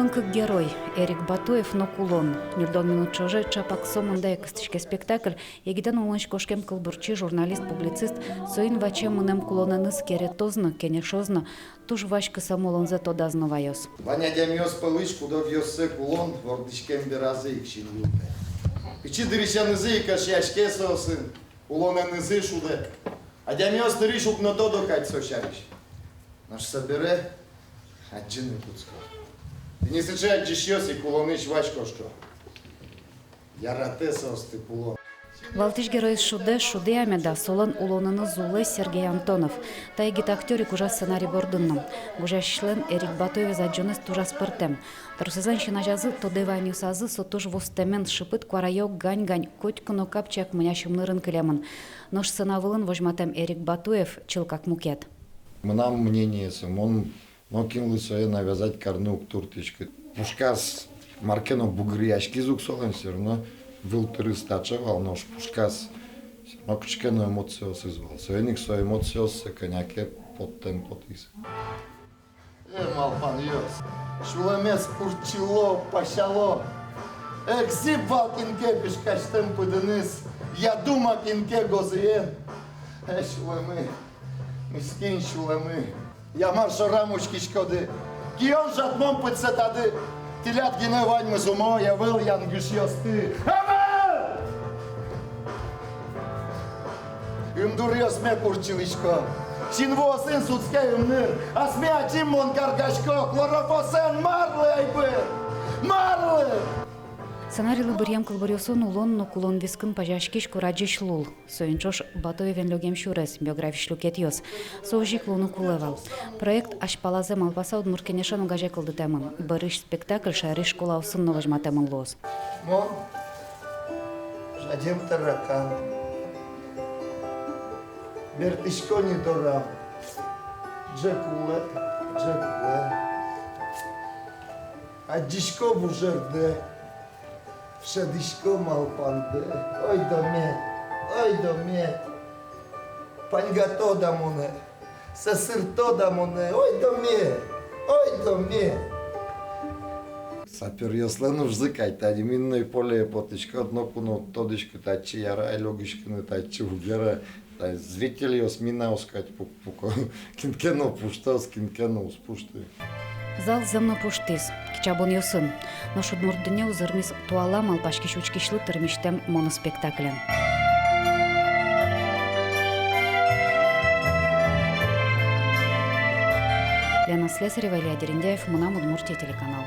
Улынкы герой Эрик Батуев но кулон. Нирдон минут чоже чапак сомында экстишке спектакль. Егиден улынч кошкем кылбурчи журналист-публицист соин ваче мунем кулонаныс керетозно, кенешозно, туж вашка самолонзе тодазно вайос. Ваня дямиос пылыш, куда вьёссе кулон, вордишкем беразы икшин юлте. Пичи дырищанызы икашьяшке сосын, кулонанызы шуде. А дямиос дырыш укно тодо кать сошариш. Наш собере, аджины пуцко. Ты не сычай аджишьёс и кулоныш вачкошко. Я ратесос ты кулон. Валтиш герой шуде амеда солон улонаны зулы Сергей Антонов. Та егит актерик ужас сценарий бордынным. Гужашлен Эрик Батуев заджонес тужас пыртем. Тарусызан шинажазы тодеванию сазы сотуж востемен шипыт кварайок гань-гань котькуно капчак мынящим нырын кылемын. Нож сценавылын вожматем Эрик Батуев чил как мукет. Мнам мнение сам, он кинул свое навязать карнук туртичка. Пушкас маркено бугрияшки звук солен все равно. Вилтери стачевал, нож пушкас, но кучкено емоциос извал. Соеник со емоциос се каняке под тем потис. Малпан йос, шулемес пурчило, пашало. Екзибал кинке пишкаштем поденис, я дума кинке гозиен. Шулеми, мискин шулеми. Я маршо рамучки шкоди, кион жатмон пицетади. Телят гиневань мезумо, я вил янгиш йости. Ümdur sme kurçilişko. Şinvo sen sutske ümnür. Asme açim mon kargaşko. Klorofosen marlı aypı. Marlı. Сценарилы бырьям кылбырьосон улон но кулон вискын пажашкиш кураджиш лул. Соинчош Батуевен лёгем шурес, биографиш люкет йос. Соужик луну кулевал. Проект ашпалазе малпаса удмуркенешан угаже кылды темын. Барыш спектакль шариш школа усын новажма темын лоз. Мон, жадем таракан. Бертишко не дорам. Джекуле. А дишко бужерде. Шадишко малпанде. Ой доме. Паньгато дамоне. Сасырто дамоне. Ой доме. Сапер яслену взыкай, тади минной поле потичко одно куно тодичко тачи яра айлогишко не тачи угера. Зрители осмина оскать пуко. Кинкено пуштас, кинкено успушты. Зал земно пуштис, кичабон йосын. Но шудмурдыне узырмис туала малпашки шучкишлы тырмиштем моноспектаклен. Лена Слесарева, Илья Дерендяев, Мунам, Удмуртия, телеканал.